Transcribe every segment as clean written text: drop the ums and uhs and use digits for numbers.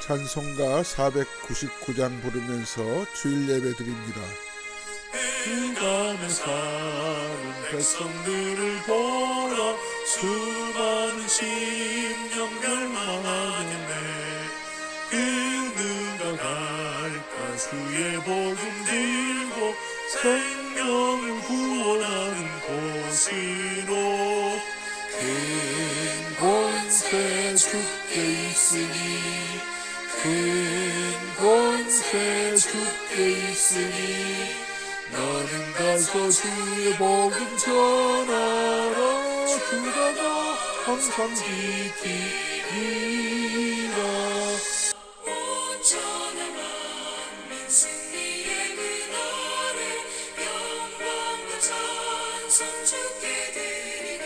찬송가 499장 부르면서 주일 예배 드립니다. 흑암에 사는 백성들을 보라. 수많은 심령 멸망하겠네. 그 누가 갈까 주의 복음 들고 생명을 구원하는 곳으로. 큰 권세 주께 있으니, 큰 권세 주께 있으니, 너는 가서 주의 복음 전하라. 주가 너 항상 지키리라. 온전한 만민 승리의 그날에 영광과 찬송 주께 드리네.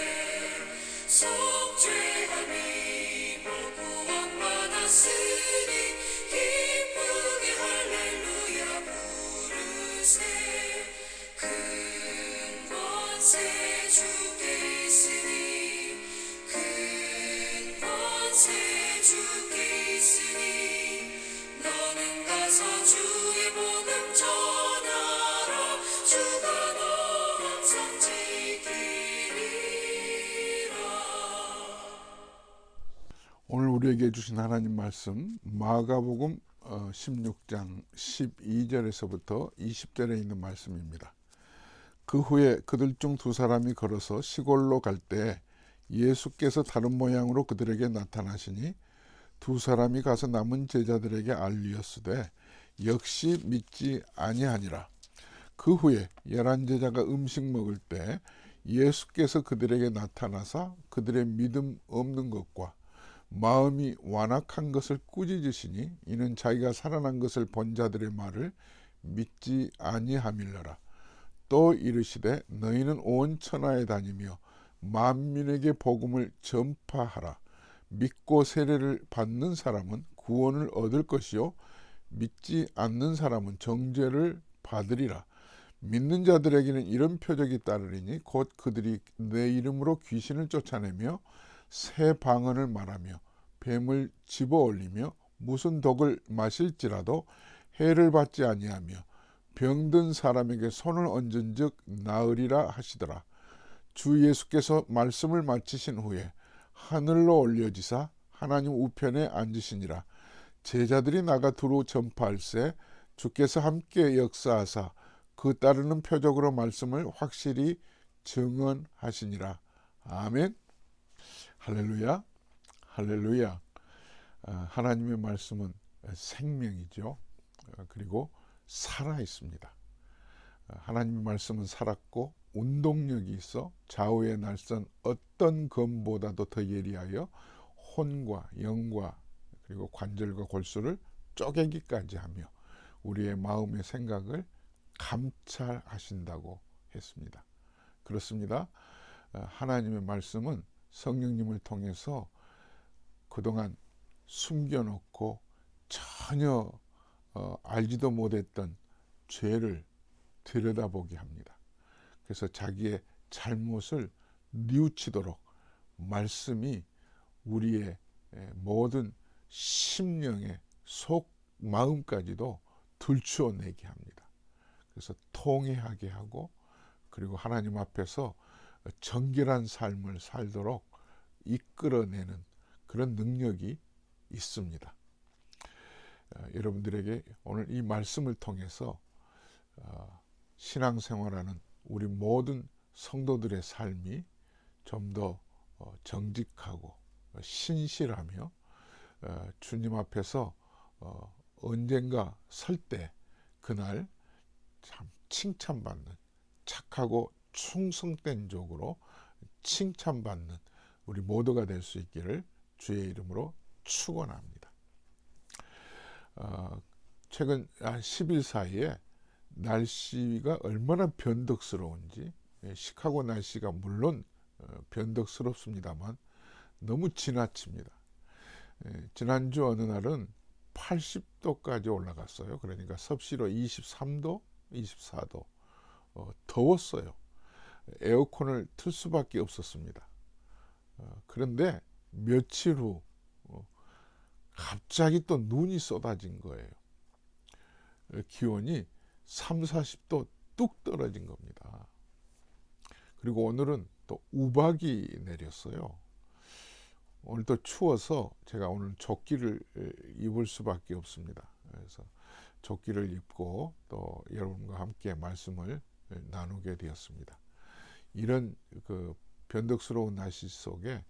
속죄함이 구원 받았으니 기쁘게 할렐루야 부르세. 큰 권세 주께 있으니, 큰 권세 주께 있으니, 너는 가서 주의 복음 전하라. 주가 너 항상 지키리라. 오늘 우리에게 주신 하나님 말씀 마가복음 16장 12절에서부터 20절에 있는 말씀입니다. 그 후에 그들 중 두 사람이 걸어서 시골로 갈 때 예수께서 다른 모양으로 그들에게 나타나시니 두 사람이 가서 남은 제자들에게 알리었으되 역시 믿지 아니하니라. 그 후에 11제자가 음식 먹을 때 예수께서 그들에게 나타나사 그들의 믿음 없는 것과 마음이 완악한 것을 꾸짖으시니 이는 자기가 살아난 것을 본 자들의 말을 믿지 아니함일러라. 또 이르시되 너희는 온 천하에 다니며 만민에게 복음을 전파하라. 믿고 세례를 받는 사람은 구원을 얻을 것이요 믿지 않는 사람은 정죄를 받으리라. 믿는 자들에게는 이런 표적이 따르리니 곧 그들이 내 이름으로 귀신을 쫓아내며 새 방언을 말하며 뱀을 집어올리며 무슨 독을 마실지라도 해를 받지 아니하며 병든 사람에게 손을 얹은즉 나으리라 하시더라. 주 예수께서 말씀을 마치신 후에 하늘로 올려지사 하나님 우편에 앉으시니라. 제자들이 나가 두루 전파할세 주께서 함께 역사하사 그 따르는 표적으로 말씀을 확실히 증언하시니라. 아멘. 할렐루야. 할렐루야. 하나님의 말씀은 생명이죠. 그리고 살아 있습니다. 하나님의 말씀은 살았고 운동력이 있어 좌우의 날선 어떤 검보다도 더 예리하여 혼과 영과 그리고 관절과 골수를 쪼개기까지 하며 우리의 마음의 생각을 감찰하신다고 했습니다. 그렇습니다. 하나님의 말씀은 성령님을 통해서 그동안 숨겨놓고 전혀 알지도 못했던 죄를 들여다보게 합니다. 그래서 자기의 잘못을 뉘우치도록 말씀이 우리의 모든 심령의 속 마음까지도 들추어내게 합니다. 그래서 통회하게 하고 그리고 하나님 앞에서 정결한 삶을 살도록 이끌어내는 그런 능력이 있습니다. 여러분들에게 오늘 이 말씀을 통해서 신앙생활하는 우리 모든 성도들의 삶이 좀 더 정직하고 신실하며 주님 앞에서 언젠가 설 때 그날 참 칭찬받는 착하고 충성된 종으로 칭찬받는 우리 모두가 될 수 있기를 주의 이름으로 축원합니다. 최근 한 10일 사이에 날씨가 얼마나 변덕스러운지, 시카고 날씨가 물론 변덕스럽습니다만 너무 지나칩니다. 지난주 어느 날은 80도까지 올라갔어요. 그러니까 섭씨로 23도, 24도. 더웠어요. 에어컨을 틀 수밖에 없었습니다. 그런데 며칠 후 갑자기 또 눈이 쏟아진 거예요. 기온이 3, 40도 뚝 떨어진 겁니다. 그리고 오늘은 또 우박이 내렸어요. 오늘도 추워서 제가 오늘 조끼를 입을 수밖에 없습니다. 그래서 조끼를 입고 또 여러분과 함께 말씀을 나누게 되었습니다. 이런 그 변덕스러운 날씨 속에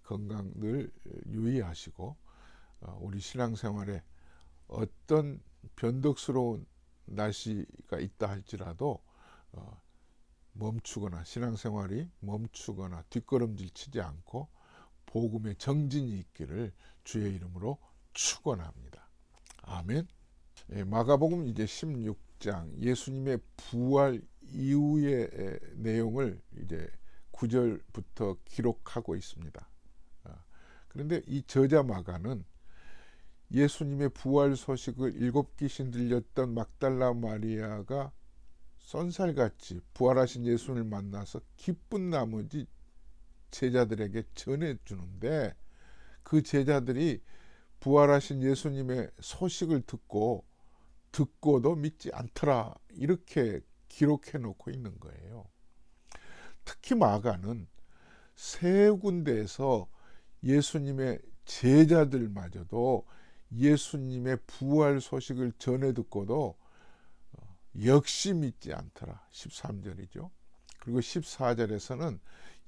건강 늘 유의하시고 우리 신앙생활에 어떤 변덕스러운 날씨가 있다 할지라도 멈추거나 신앙생활이 멈추거나 뒷걸음질 치지 않고 복음의 정진이 있기를 주의 이름으로 축원합니다. 아멘. 마가복음 이제 16장 예수님의 부활 이후의 내용을 이제 9절부터 기록하고 있습니다. 그런데 이 저자 마가는 예수님의 부활 소식을 7 귀신 들렸던 막달라 마리아가 쏜살같이 부활하신 예수님을 만나서 기쁜 나머지 제자들에게 전해주는데, 그 제자들이 부활하신 예수님의 소식을 듣고도 믿지 않더라, 이렇게 기록해 놓고 있는 거예요. 특히 마가는 세 군데에서 예수님의 제자들마저도 예수님의 부활 소식을 전해 듣고도 역시 믿지 않더라, 13절이죠. 그리고 14절에서는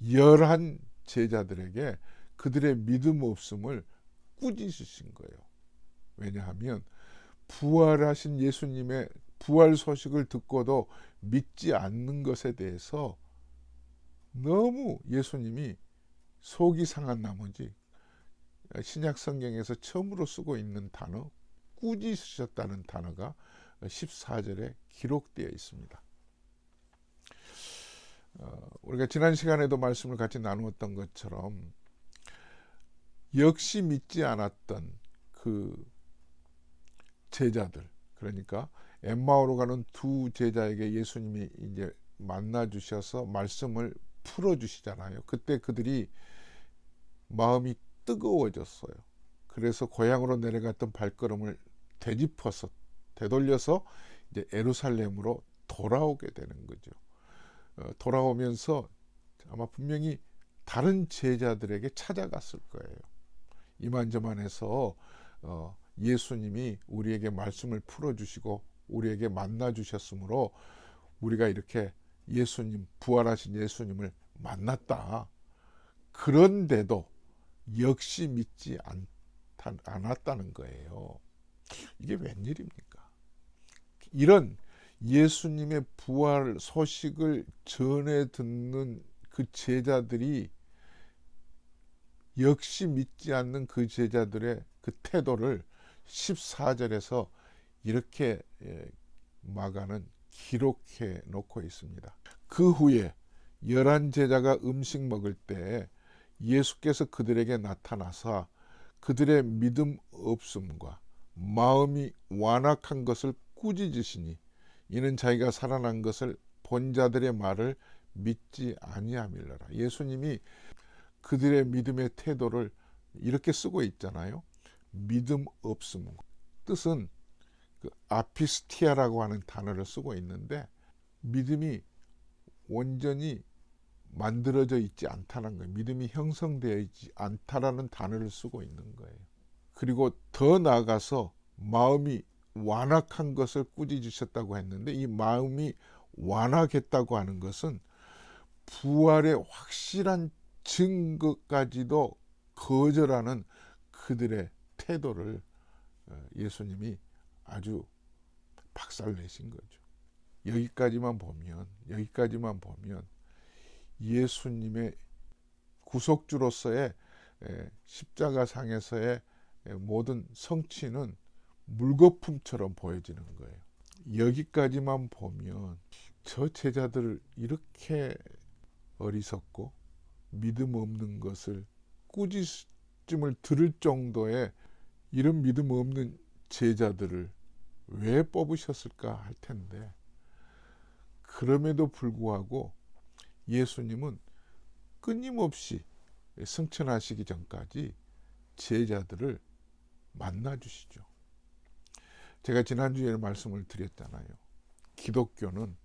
11 제자들에게 그들의 믿음 없음을 꾸짖으신 거예요. 왜냐하면 부활하신 예수님의 부활 소식을 듣고도 믿지 않는 것에 대해서 너무 예수님이 속이 상한 나머지 신약 성경에서 처음으로 쓰고 있는 단어 꾸짖으셨다는 단어가 14절에 기록되어 있습니다. 우리가 지난 시간에도 말씀을 같이 나누었던 것처럼 역시 믿지 않았던 그 제자들, 그러니까 엠마오로 가는 두 제자에게 예수님이 이제 만나 주셔서 말씀을 풀어 주시잖아요. 그때 그들이 마음이 뜨거워졌어요. 그래서 고향으로 내려갔던 발걸음을 되돌려서 이제 예루살렘으로 돌아오게 되는 거죠. 돌아오면서 아마 분명히 다른 제자들에게 찾아갔을 거예요. 이만저만해서 예수님이 우리에게 말씀을 풀어주시고 우리에게 만나주셨으므로 우리가 이렇게 예수님, 부활하신 예수님을 만났다. 그런데도 역시 믿지 않았다는 거예요. 이게 웬일입니까? 이런 예수님의 부활 소식을 전해 듣는 그 제자들이 역시 믿지 않는 그 제자들의 그 태도를 14절에서 이렇게 마가는 기록해 놓고 있습니다. 그 후에 11 제자가 음식 먹을 때 예수께서 그들에게 나타나사 그들의 믿음 없음과 마음이 완악한 것을 꾸짖으시니 이는 자기가 살아난 것을 본 자들의 말을 믿지 아니함이러라. 예수님이 그들의 믿음의 태도를 이렇게 쓰고 있잖아요. 믿음 없음. 뜻은 그 아피스티아라고 하는 단어를 쓰고 있는데 믿음이 온전히 만들어져 있지 않다는 거예요. 믿음이 형성되어 있지 않다라는 단어를 쓰고 있는 거예요. 그리고 더 나아가서 마음이 완악한 것을 꾸짖으셨다고 했는데 이 마음이 완악했다고 하는 것은 부활의 확실한 증거까지도 거절하는 그들의 태도를 예수님이 아주 박살내신 거죠. 여기까지만 보면 예수님의 구속주로서의 십자가상에서의 모든 성취는 물거품처럼 보여지는 거예요. 여기까지만 보면 저 제자들을 이렇게 어리석고 믿음 없는 것을 꾸짖음을 들을 정도의 이런 믿음 없는 제자들을 왜 뽑으셨을까 할 텐데, 그럼에도 불구하고 예수님은 끊임없이 승천하시기 전까지 제자들을 만나 주시죠. 제가 지난주에 말씀을 드렸잖아요. 기독교는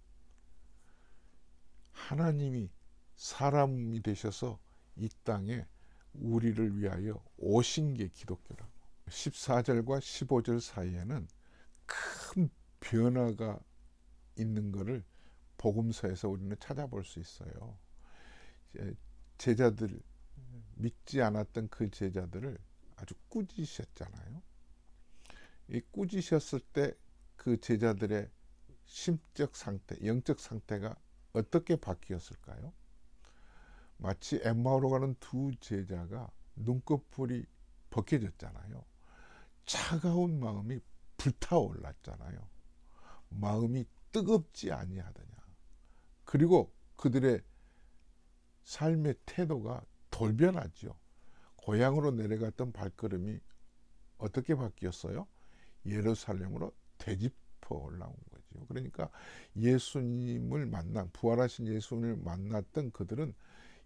하나님이 사람이 되셔서 이 땅에 우리를 위하여 오신 게 기독교라고. 14절과 15절 사이에는 큰 변화가 있는 것을 복음서에서 우리는 찾아볼 수 있어요. 제자들, 믿지 않았던 그 제자들을 아주 꾸짖으셨잖아요. 이 꾸짖으셨을 때 그 제자들의 심적 상태, 영적 상태가 어떻게 바뀌었을까요? 마치 엠마오로 가는 두 제자가 눈꺼풀이 벗겨졌잖아요. 차가운 마음이 불타올랐잖아요. 마음이 뜨겁지 아니하더냐. 그리고 그들의 삶의 태도가 돌변하죠. 고향으로 내려갔던 발걸음이 어떻게 바뀌었어요? 예루살렘으로 되짚어 올라온 거죠. 그러니까 예수님을 부활하신 예수님을 만났던 그들은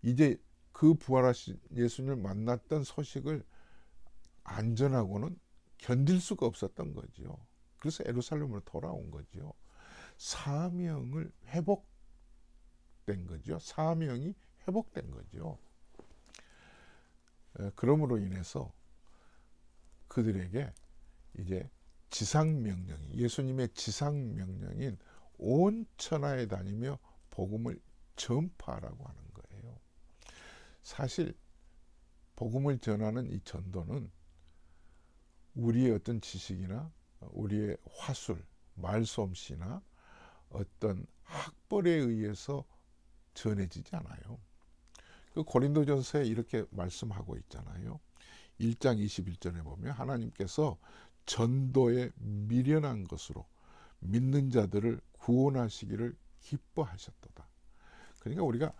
이제 그 부활하신 예수님을 만났던 소식을 안전하고는 견딜 수가 없었던 거죠. 그래서 예루살렘으로 돌아온 거죠. 사명을 회복된 거죠. 사명이 회복된 거죠. 그러므로 인해서 그들에게 이제 지상명령이, 예수님의 지상명령인 온 천하에 다니며 복음을 전파하라고 하는 거예요. 사실 복음을 전하는 이 전도는 우리의 어떤 지식이나 우리의 화술, 말솜씨나 어떤 학벌에 의해서 전해지지 않아요. 그 고린도전서에 이렇게 말씀하고 있잖아요. 1장 21절에 보면 하나님께서 전도에 미련한 것으로 믿는 자들을 구원하시기를 기뻐하셨도다. 그러니까 우리가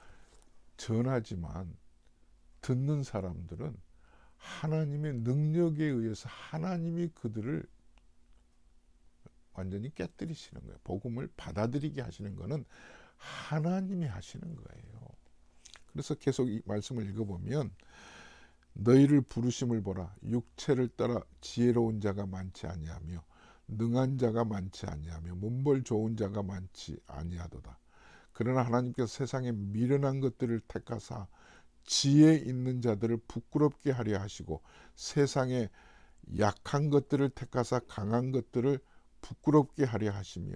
전하지만 듣는 사람들은 하나님의 능력에 의해서 하나님이 그들을 완전히 깨뜨리시는 거예요. 복음을 받아들이게 하시는 것은 하나님이 하시는 거예요. 그래서 계속 이 말씀을 읽어보면 너희를 부르심을 보라. 육체를 따라 지혜로운 자가 많지 아니하며 능한 자가 많지 아니하며 문벌 좋은 자가 많지 아니하도다. 그러나 하나님께서 세상에 미련한 것들을 택하사 지혜 있는 자들을 부끄럽게 하려 하시고 세상에 약한 것들을 택하사 강한 것들을 부끄럽게 하려 하시며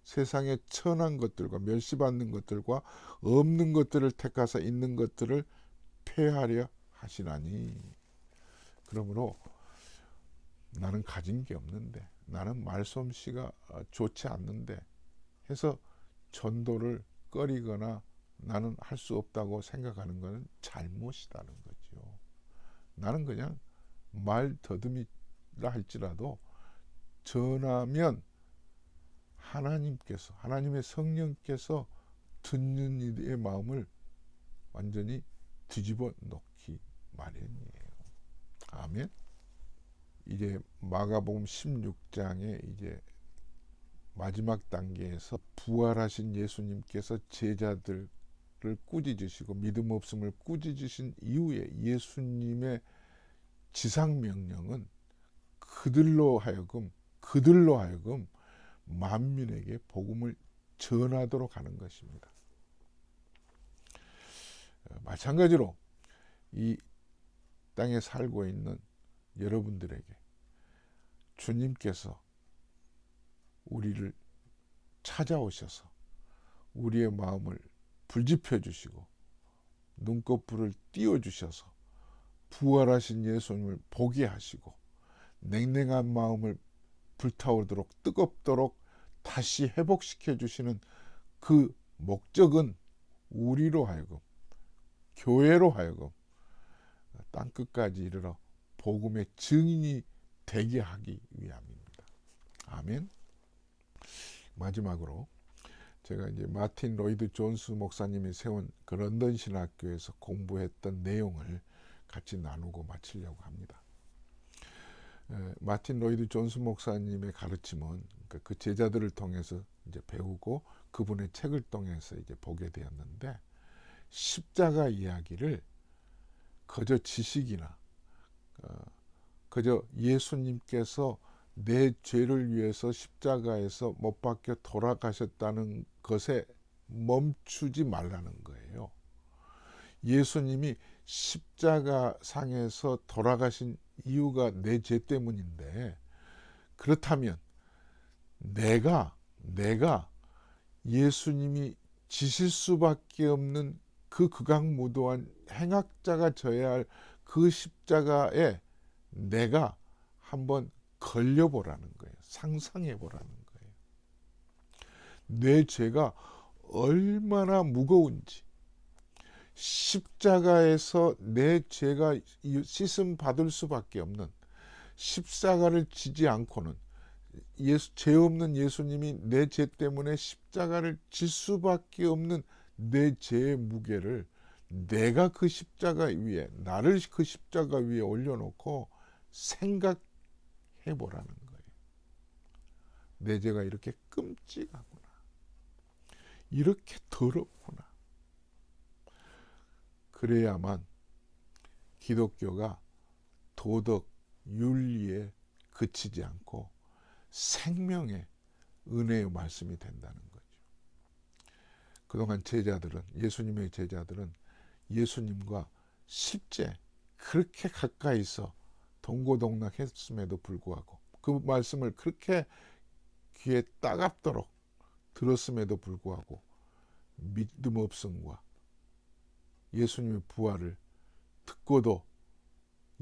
세상에 천한 것들과 멸시받는 것들과 없는 것들을 택하사 있는 것들을 폐하려 하시나니. 그러므로 나는 가진 게 없는데, 나는 말솜씨가 좋지 않는데 해서 전도를 꺼리거나 나는 할 수 없다고 생각하는 것은 잘못이라는 거죠. 나는 그냥 말 더듬이라 할지라도 전하면 하나님께서, 하나님의 성령께서 듣는 이의 마음을 완전히 뒤집어 놓기 마련이에요. 아멘. 이제 마가복음 16장에 이제 마지막 단계에서 부활하신 예수님께서 제자들을 꾸짖으시고 믿음 없음을 꾸짖으신 이후에 예수님의 지상명령은 그들로 하여금 만민에게 복음을 전하도록 하는 것입니다. 마찬가지로 이 땅에 살고 있는 여러분들에게 주님께서 우리를 찾아오셔서 우리의 마음을 불지펴 주시고 눈꺼풀을 띄워 주셔서 부활하신 예수님을 보게 하시고 냉랭한 마음을 불타오르도록 뜨겁도록 다시 회복시켜 주시는 그 목적은 우리로 하여금, 교회로 하여금 땅끝까지 이르러 복음의 증인이 되게 하기 위함입니다. 아멘. 마지막으로 제가 이제 마틴 로이드 존스 목사님이 세운 그 런던 신학교에서 공부했던 내용을 같이 나누고 마치려고 합니다. 마틴 로이드 존스 목사님의 가르침은 그 제자들을 통해서 이제 배우고 그분의 책을 통해서 이제 보게 되었는데, 십자가 이야기를 거저 지식이나 그저 예수님께서 내 죄를 위해서 십자가에서 못 박혀 돌아가셨다는 것에 멈추지 말라는 거예요. 예수님이 십자가 상에서 돌아가신 이유가 내 죄 때문인데, 그렇다면 내가 예수님이 지실 수밖에 없는 그 극악무도한 행악자가 져야 할 그 십자가에 내가 한번 걸려보라는 거예요. 상상해보라는 거예요. 내 죄가 얼마나 무거운지, 십자가에서 내 죄가 씻음 받을 수밖에 없는, 십자가를 지지 않고는 죄 없는 예수님이 내 죄 때문에 십자가를 질 수밖에 없는 내 죄의 무게를 내가 그 십자가 위에, 나를 그 십자가 위에 올려놓고 생각해 보라는 거예요. 내 죄가 이렇게 끔찍하구나, 이렇게 더럽구나. 그래야만 기독교가 도덕, 윤리에 그치지 않고 생명의 은혜의 말씀이 된다는 거죠. 그동안 제자들은, 예수님의 제자들은 예수님과 실제 그렇게 가까이서 동고동락했음에도 불구하고, 그 말씀을 그렇게 귀에 따갑도록 들었음에도 불구하고 믿음 없음과 예수님의 부활을 듣고도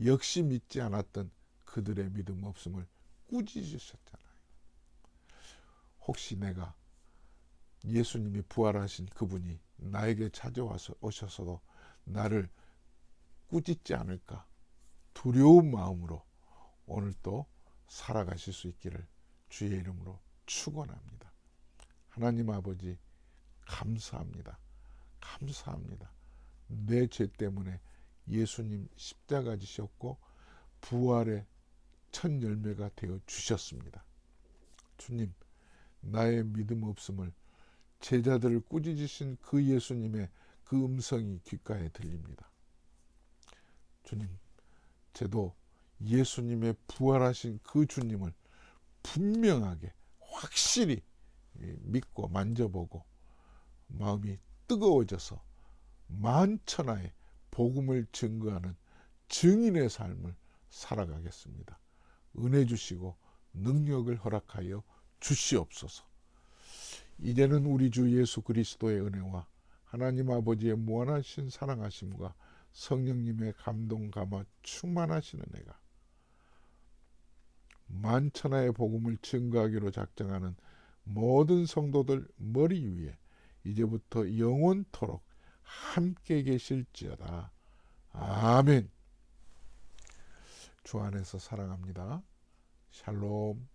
역시 믿지 않았던 그들의 믿음 없음을 꾸짖으셨잖아요. 혹시 내가 예수님이 부활하신 그분이 나에게 찾아와서 오셔서도 나를 꾸짖지 않을까 두려운 마음으로 오늘 또 살아가실 수 있기를 주의 이름으로 축원합니다. 하나님 아버지, 감사합니다. 감사합니다. 내 죄 때문에 예수님 십자가 지셨고 부활의 첫 열매가 되어 주셨습니다. 주님, 나의 믿음 없음을, 제자들을 꾸짖으신 그 예수님의 그 음성이 귓가에 들립니다. 주님, 저도 예수님의 부활하신 그 주님을 분명하게 확실히 믿고 만져보고 마음이 뜨거워져서 만천하에 복음을 증거하는 증인의 삶을 살아가겠습니다. 은혜 주시고 능력을 허락하여 주시옵소서. 이제는 우리 주 예수 그리스도의 은혜와 하나님 아버지의 무한하신 사랑하심과 성령님의 감동 감화 충만하신 은혜가 만천하의 복음을 증거하기로 작정하는 모든 성도들 머리 위에 이제부터 영원토록 함께 계실지어다. 아멘. 주 안에서 사랑합니다. 샬롬.